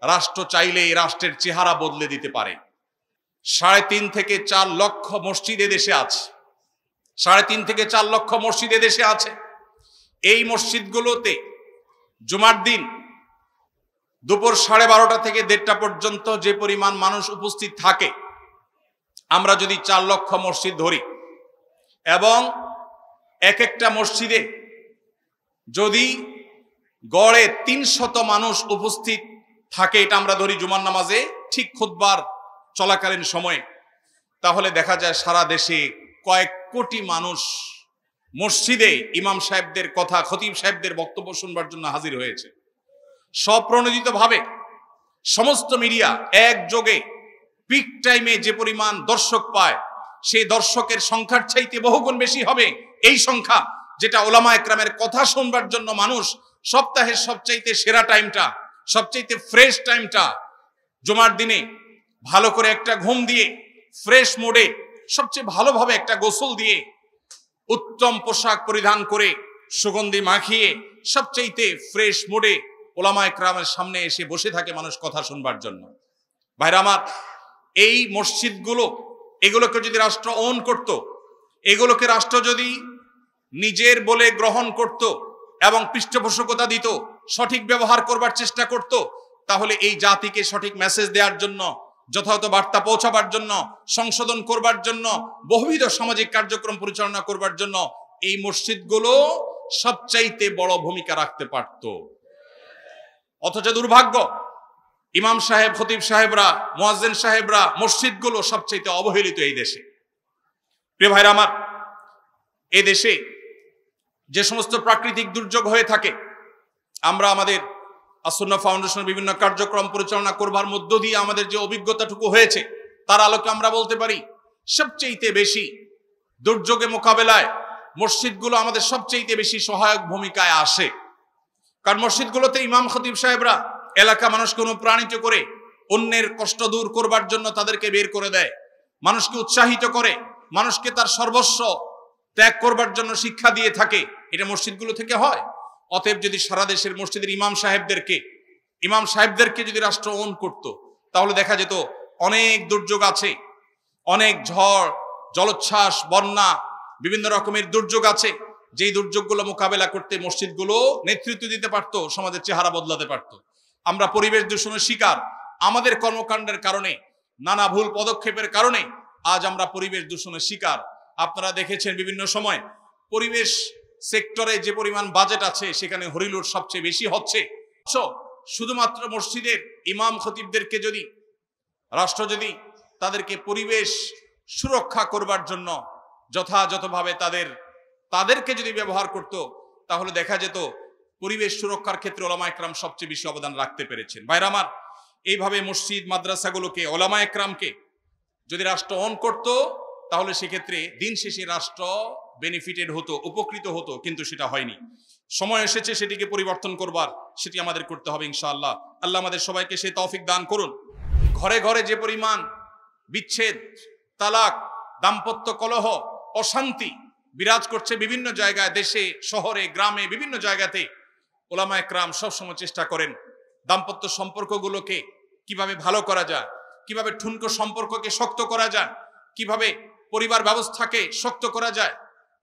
রাষ্ট্র চাইলে এই রাষ্ট্রের চেহারা বদলে দিতে পারে। 3.5 থেকে 4 লক্ষ মসজিদ দেশে আছে। 3.5 থেকে 4 লক্ষ মসজিদ দেশে আছে। এই মসজিদগুলোতে জুমার দিন দুপুর 12:30 থেকে 1:30 পর্যন্ত যে পরিমাণ মানুষ উপস্থিত থাকে, আমরা যদি 4 লক্ষ মসজিদ ধরি এবং এক একটা মসজিদে যদি গড়ে 300 মানুষ উপস্থিত থাকে, এটা আমরা ধরি জুমার নামাজে ঠিক খুতবার চলাকালীন সময়ে, তাহলে দেখা যায় সারা দেশে কয়েক কোটি মানুষ মসজিদে ইমাম সাহেবদের কথা, খতিব সাহেবদের বক্তব্য শুনবার জন্য হাজির হয়েছে। স্বপ্রণোদিতভাবে সমস্ত মিডিয়া একযোগে পিক টাইমে যে পরিমাণ দর্শক পায়, সেই দর্শকের সংখ্যার চাইতে বহুগুণ বেশি হবে এই সংখ্যা, যেটা ওলামা একরামের কথা শুনবার জন্য মানুষ সপ্তাহের সবচাইতে সেরা টাইমটা, সবচাইতে ফ্রেশ টাইমটা জুমার দিনে ভালো করে একটা ঘুম দিয়ে ফ্রেশ মোডে সবচেয়ে ভালোভাবে একটা গোসল দিয়ে উত্তম পোশাক পরিধান করে সুগন্ধি মাখিয়ে সবচাইতে ফ্রেশ মোডে ওলামা একরামের সামনে এসে বসে থাকে মানুষ কথা শুনবার জন্য। ভাইরা আমার, এই মসজিদগুলো, এগুলোকে যদি রাষ্ট্র ওন করত, এগুলোকে রাষ্ট্র যদি নিজের বলে গ্রহণ করত এবং পৃষ্ঠপোষকতা দিত, সঠিক ব্যবহার করবার চেষ্টা করত, তাহলে এই জাতিকে সঠিক মেসেজ দেওয়ার জন্য, যথাযথ বার্তা পৌঁছাবার জন্য, সংশোধন করবার জন্য, বহুবিধ সামাজিক কার্যক্রম পরিচালনা করবার জন্য এই মসজিদগুলো সবচাইতে বড় ভূমিকা রাখতে পারত। অথচ দুর্ভাগ্য, ইমাম সাহেব, খতিব সাহেবরা, মুয়াজ্জিন সাহেবরা, মসজিদগুলো সবচাইতে অবহেলিত এই দেশে। প্রিয় ভাইরা আমার, এই দেশে যে সমস্ত প্রাকৃতিক দুর্যোগ হয়ে থাকে, আমরা আমাদের আসুন্নাহ ফাউন্ডেশনের বিভিন্ন কার্যক্রম পরিচালনা করবার মধ্য দিয়ে আমাদের যে অভিজ্ঞতাটুকু হয়েছে, তার আলোকে আমরা বলতে পারি সবচাইতে বেশি দুর্যোগে মোকাবেলায় মসজিদগুলো আমাদের সবচাইতে বেশি সহায়ক ভূমিকায় আসে। কারণ মসজিদগুলোতে ইমাম খতিব সাহেবরা এলাকা মানুষকে অনুপ্রাণিত করে অন্যের কষ্ট দূর করবার জন্য তাদেরকে বের করে দেয়, মানুষকে উৎসাহিত করে, মানুষকে তার সর্বস্ব ত্যাগ করবার জন্য শিক্ষা দিয়ে থাকে। এটা মসজিদগুলো থেকে হয়। অতএব যদি সারা দেশের মসজিদের ইমাম সাহেবদেরকে যদি রাষ্ট্র ওন করত, তাহলে দেখা যেত অনেক দুর্যোগ আছে, অনেক ঝড়, জলোচ্ছ্বাস, বন্যা, বিভিন্ন রকমের দুর্যোগ আছে, যেই দুর্যোগগুলো মোকাবেলা করতে মসজিদগুলো নেতৃত্ব দিতে পারত, সমাজের চেহারা বদলাতে পারত। আমরা পরিবেশ দূষণের শিকার, আমাদের কর্মকাণ্ডের কারণে, নানা ভুল পদক্ষেপের কারণে আজ আমরা পরিবেশ দূষণের শিকার। আপনারা দেখেছেন বিভিন্ন সময় পরিবেশ সেক্টরে যে পরিমাণ বাজেট আছে, সেখানে হরিলুট সবচেয়ে বেশি হচ্ছে। শুধুমাত্র মসজিদের ইমাম খতিবদেরকে যদি রাষ্ট্র যদি তাদেরকে পরিবেশ সুরক্ষা করবার জন্য যথাযথভাবে তাদেরকে যদি ব্যবহার করত, তাহলে দেখা যেত পরিবেশ সুরক্ষার ক্ষেত্রে ওলামা একরাম সবচেয়ে বেশি অবদান রাখতে পেরেছেন। ভাইরা আমার, এইভাবে মসজিদ মাদ্রাসাগুলোকে, ওলামা একরামকে যদি রাষ্ট্র অন করত, তাহলে সেক্ষেত্রে দিন শেষে রাষ্ট্র বেনিফিটেড হতো, উপকৃত হতো, কিন্তু সেটা হয়নি। সময় এসেছে সেটিকে পরিবর্তন করবার, সেটি আমাদের করতে হবে ইনশাআল্লাহ। আল্লাহ আমাদের সবাইকে সেই তৌফিক দান করুন। ঘরে ঘরে যে পরিমাণ বিচ্ছেদ, তালাক, দাম্পত্য কলহ, অশান্তি বিরাজ করছে বিভিন্ন জায়গায়, দেশে, শহরে, গ্রামে, বিভিন্ন জায়গাতে, ওলামা একরাম সবসময় চেষ্টা করেন দাম্পত্য সম্পর্কগুলোকে কিভাবে ভালো করা যায়, কিভাবে ঠুনকো সম্পর্ককে শক্ত করা যায়, কিভাবে পরিবার ব্যবস্থাকে শক্ত করা যায়।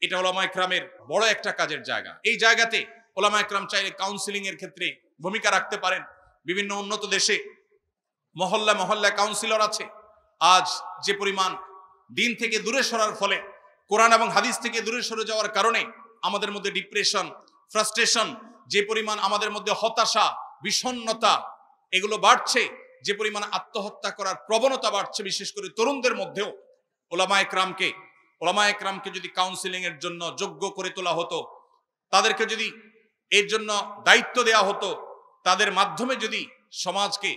এটা ওলামা একরামের বড় একটা কাজের জায়গা। এই জায়গাতে ওলামা একরাম চাইলে কাউন্সিলিং এর ক্ষেত্রে ভূমিকা রাখতে পারেন। বিভিন্ন উন্নত দেশে মহল্লা মহল্লা কাউন্সিলর আছে। আজ যে পরিমাণ দিন থেকে দূরে সরার ফলে, কোরআন এবং হাদিস থেকে দূরে সরে যাওয়ার কারণে আমাদের মধ্যে ডিপ্রেশন, ফ্রাস্ট্রেশন, যে পরিমাণ আমাদের মধ্যে হতাশা, বিষণ্ণতা এগুলো বাড়ছে, যে পরিমাণ আত্মহত্যা করার প্রবণতা বাড়ছে, বিশেষ করে তরুণদের মধ্যেও, ওলামা একরামকে যদি কাউন্সিলিং এর জন্য যোগ্য করে তোলা হতো, তাদেরকে যদি এর জন্য দায়িত্ব দেওয়া হতো, তাদের মাধ্যমে যদি সমাজকে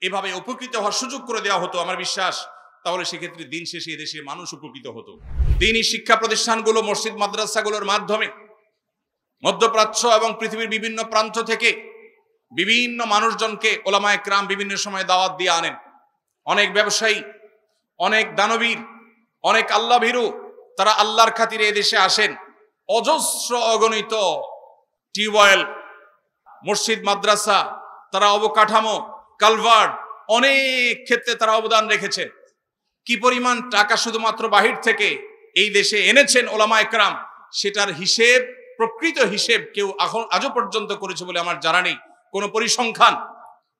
এভাবে উপকৃত হওয়ার সুযোগ করে দেওয়া হতো, আমার বিশ্বাস তাহলে সেক্ষেত্রে দিন শেষে এদেশে মানুষ উপকৃত হতো। দ্বীনি শিক্ষা প্রতিষ্ঠানগুলো, মসজিদ মাদ্রাসাগুলোর মাধ্যমে মধ্যপ্রাচ্য এবং পৃথিবীর বিভিন্ন প্রান্ত থেকে বিভিন্ন মানুষজনকে ওলামা একরাম বিভিন্ন সময় দাওয়াত দিয়ে আনেন। অনেক ব্যবসায়ী, অনেক দানবীর, অনেক আল্লাহ ভীরু, তারা আল্লাহর খাতিরে এদেশে আসেন। অজস্র অগণিত টিউবওয়েল, মসজিদ মাদ্রাসা, তারা অবকাঠামো, কালভার্ট, অনেক ক্ষেত্রে তারা অবদান রেখেছেন। কি পরিমাণ টাকা শুধুমাত্র বাহির থেকে এই দেশে এনেছেন ওলামায়ে কেরাম, সেটার হিসেব, প্রকৃত হিসেব কেউ আজও পর্যন্ত করেছে বলে আমার জানা নেই। কোনো পরিসংখ্যান,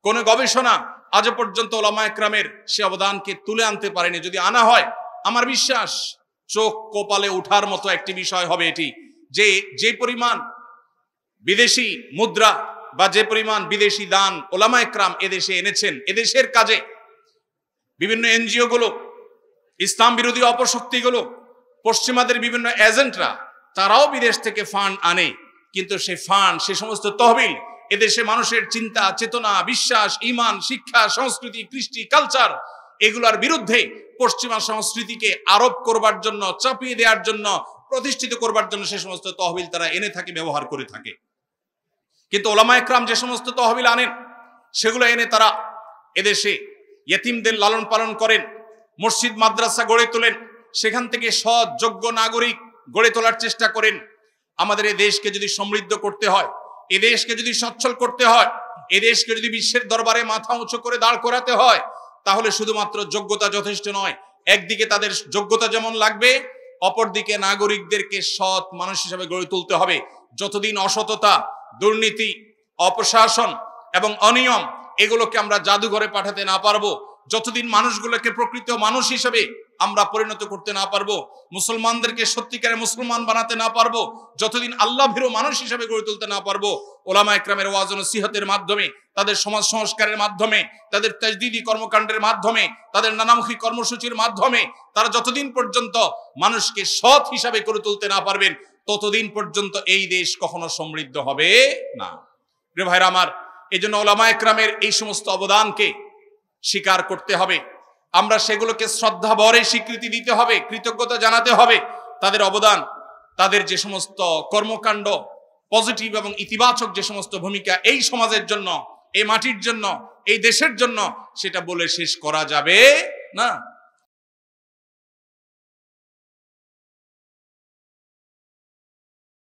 কোনো গবেষণা আজও পর্যন্ত ওলামায়ে কেরামের সে অবদানকে তুলে আনতে পারেনি। যদি আনা হয়, আমার বিশ্বাস চোখ কপালে ওঠার মতো একটি বিষয় হবে এটি, যে পরিমাণ বিদেশি মুদ্রা বা যে পরিমাণ বিদেশি দান ওলামায়ে কেরাম এদেশে এনেছেন, এদেশের কাজে বিভিন্ন এনজিও গুলো, ইসলাম বিরোধী অপশক্তিগুলো, পশ্চিমাদের বিভিন্ন এজেন্টরা, তারাও বিদেশ থেকে ফান্ড আনে, কিন্তু সেই ফান্ড, সে সমস্ত তহবিল এদেশে মানুষের চিন্তা, চেতনা, বিশ্বাস, ঈমান, শিক্ষা, সংস্কৃতি, কৃষ্টি, কালচার, এগুলোর বিরুদ্ধে পশ্চিমা সংস্কৃতিকে আরোপ করবার জন্য, চাপিয়ে দেওয়ার জন্য, প্রতিষ্ঠিত করবার জন্য সে সমস্ত তহবিল তারা এনে থাকে, ব্যবহার করে থাকে। কিন্তু ওলামায়ে কেরাম যে সমস্ত তহবিল আনেন, সেগুলো এনে তারা এদেশে ইয়েতিমদের লালন পালন করেন, মসজিদ মাদ্রাসা গড়ে তোলেন, সেখান থেকে সৎ যোগ্য নাগরিক গড়ে তোলার চেষ্টা করেন। আমাদের এই দেশকে যদি সমৃদ্ধ করতে হয়, এ দেশকে যদি সচ্ছল করতে হয়, এ দেশকে যদি বিশ্বের দরবারে মাথা উঁচু করে দাঁড় করাতে হয়, তাহলে শুধুমাত্র যোগ্যতা যথেষ্ট নয়। একদিকে তাদের যোগ্যতা যেমন লাগবে, অপরদিকে নাগরিকদেরকে সৎ মানুষ হিসেবে গড়ে তুলতে হবে। যতদিন অসততা, দুর্নীতি, অপশাসন এবং অনিয়ম এগুলোকে আমরা জাদুঘরে পাঠাতে না পারবো, যতদিন মানুষগুলোকে প্রকৃত মানুষ হিসেবে আমরা পরিণত করতে না পারবো, মুসলমানদেরকে সত্যিকারের মুসলমান বানাতে না পারবো, যতদিন আল্লাহ ভীরু মানুষ হিসেবে গড়ে তুলতে না পারবো, ওলামায়ে কেরামের ওয়াজ ও নসিহতের মাধ্যমে, তাদের সমাজ সংস্কারের মাধ্যমে, তাদের তাজদীদি কর্মকাণ্ডের মাধ্যমে, তাদের নানামুখী কর্মসূচির মাধ্যমে তারা যতদিন পর্যন্ত মানুষকে সৎ হিসাবে গড়ে তুলতে না পারবেন, ততদিন পর্যন্ত এই দেশ কখনো সমৃদ্ধ হবে না। প্রিয় ভাইরা আমার, এই জন্য ওলামায়ে কেরামের এই সমস্ত অবদানকে স্বীকার করতে হবে, আমরা সেগুলোকে শ্রদ্ধা ভরে স্বীকৃতি দিতে হবে, কৃতজ্ঞতা জানাতে হবে। তাদের অবদান, তাদের যে সমস্ত কর্মকাণ্ড, পজিটিভ এবং ইতিবাচক যে সমস্ত ভূমিকা এই সমাজের জন্য, এই মাটির জন্য, এই দেশের জন্য, সেটা বলে শেষ করা যাবে না।